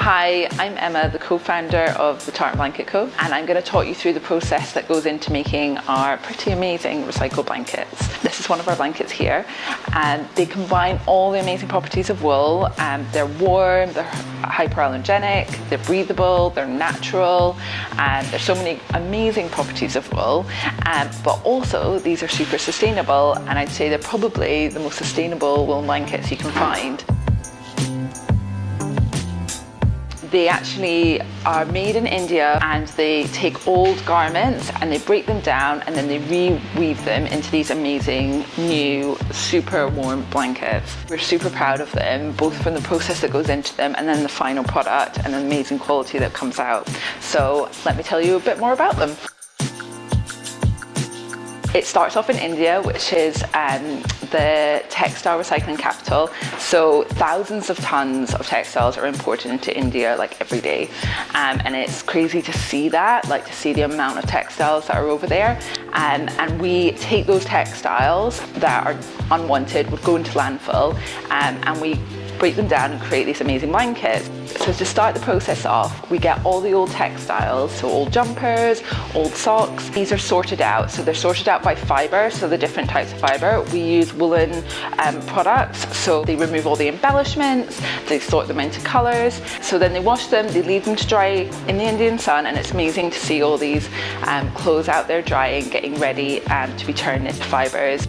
Hi, I'm Emma, the co-founder of the Tartan Blanket Co, and I'm going to talk you through the process that goes into making our pretty amazing recycled blankets. This is one of our blankets here, and they combine all the amazing properties of wool. They're warm, they're hyperallergenic, they're breathable, they're natural, and there's so many amazing properties of wool, but also these are super sustainable, and I'd say they're probably the most sustainable wool blankets you can find. They actually are made in India, and they take old garments and they break them down and then they reweave them into these amazing new super warm blankets. We're super proud of them, both from the process that goes into them and then the final product and the amazing quality that comes out. So let me tell you a bit more about them. It starts off in India, which is the textile recycling capital. So thousands of tons of textiles are imported into India like every day. And it's crazy to see that, like to see the amount of textiles that are over there. And we take those textiles that are unwanted, would go into landfill, and we break them down and create these amazing blankets. So to start the process off, we get all the old textiles, so old jumpers, old socks. These are sorted out. So they're sorted out by fibre, so the different types of fibre. We use woolen products, so they remove all the embellishments, they sort them into colours. So then they wash them, they leave them to dry in the Indian sun, and it's amazing to see all these clothes out there drying, getting ready to be turned into fibres.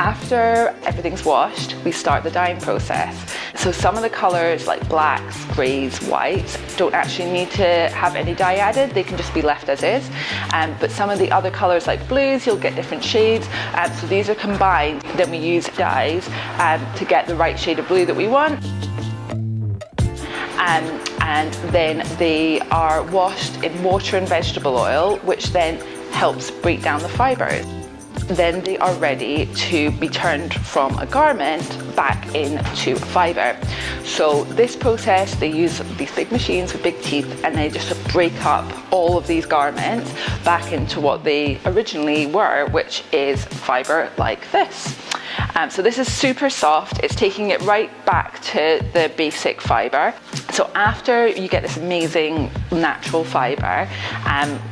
After everything's washed, we start the dyeing process. So some of the colours like blacks, greys, whites don't actually need to have any dye added, they can just be left as is. But some of the other colours like blues, you'll get different shades. So these are combined, then we use dyes to get the right shade of blue that we want. And then they are washed in water and vegetable oil, which then helps break down the fibres. Then they are ready to be turned from a garment back into fibre. So this process, they use these big machines with big teeth, and they just break up all of these garments back into what they originally were, which is fibre like this. So this is super soft. It's taking it right back to the basic fibre. So after you get this amazing natural fibre,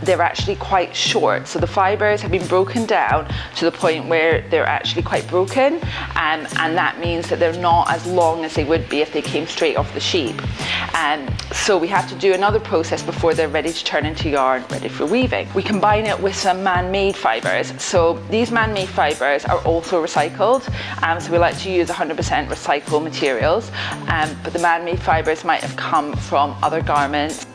they're actually quite short. So the fibres have been broken down to the point where they're actually quite broken, and that means that they're not as long as they would be if they came straight off the sheep. So we have to do another process before they're ready to turn into yarn, ready for weaving. We combine it with some man-made fibres. So these man-made fibres are also recycled. So we like to use 100% recycled materials, but the man-made fibres might have come from other garments,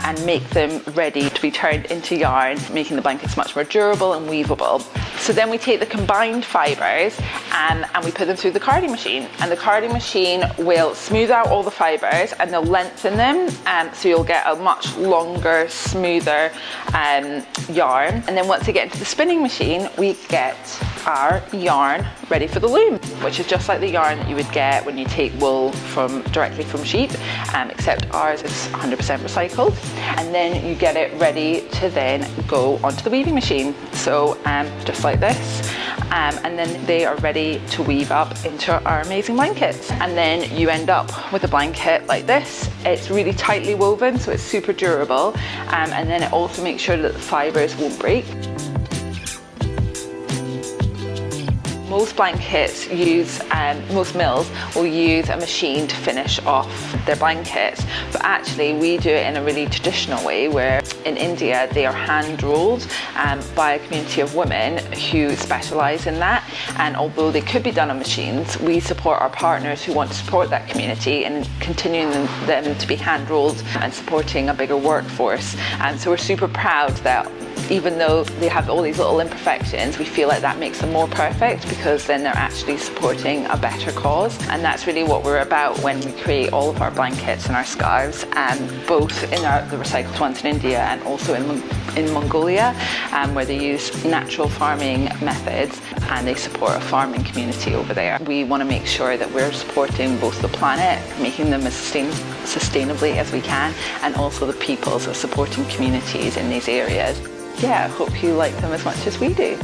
and make them ready to be turned into yarn, making the blankets much more durable and weavable. So then we take the combined fibres and we put them through the carding machine, and the carding machine will smooth out all the fibres and they'll lengthen them, so you'll get a much longer, smoother yarn. And then once they get into the spinning machine, we get our yarn ready for the loom, which is just like the yarn that you would get when you take wool directly from sheep, except ours is 100% recycled. And then you get it ready to then go onto the weaving machine. So just like this, and then they are ready to weave up into our amazing blankets. And then you end up with a blanket like this. It's really tightly woven, so it's super durable, and then it also makes sure that the fibres won't break. Most blankets most mills will use a machine to finish off their blankets, but actually we do it in a really traditional way, where in India they are hand rolled by a community of women who specialise in that. And although they could be done on machines, we support our partners who want to support that community and continuing them to be hand rolled and supporting a bigger workforce. And so we're super proud that even though they have all these little imperfections, we feel like that makes them more perfect, because then they're actually supporting a better cause. And that's really what we're about when we create all of our blankets and our scarves, both in the recycled ones in India and also in Mongolia, where they use natural farming methods and they support a farming community over there. We want to make sure that we're supporting both the planet, making them as sustainably as we can, and also the people, so supporting communities in these areas. Yeah, I hope you like them as much as we do.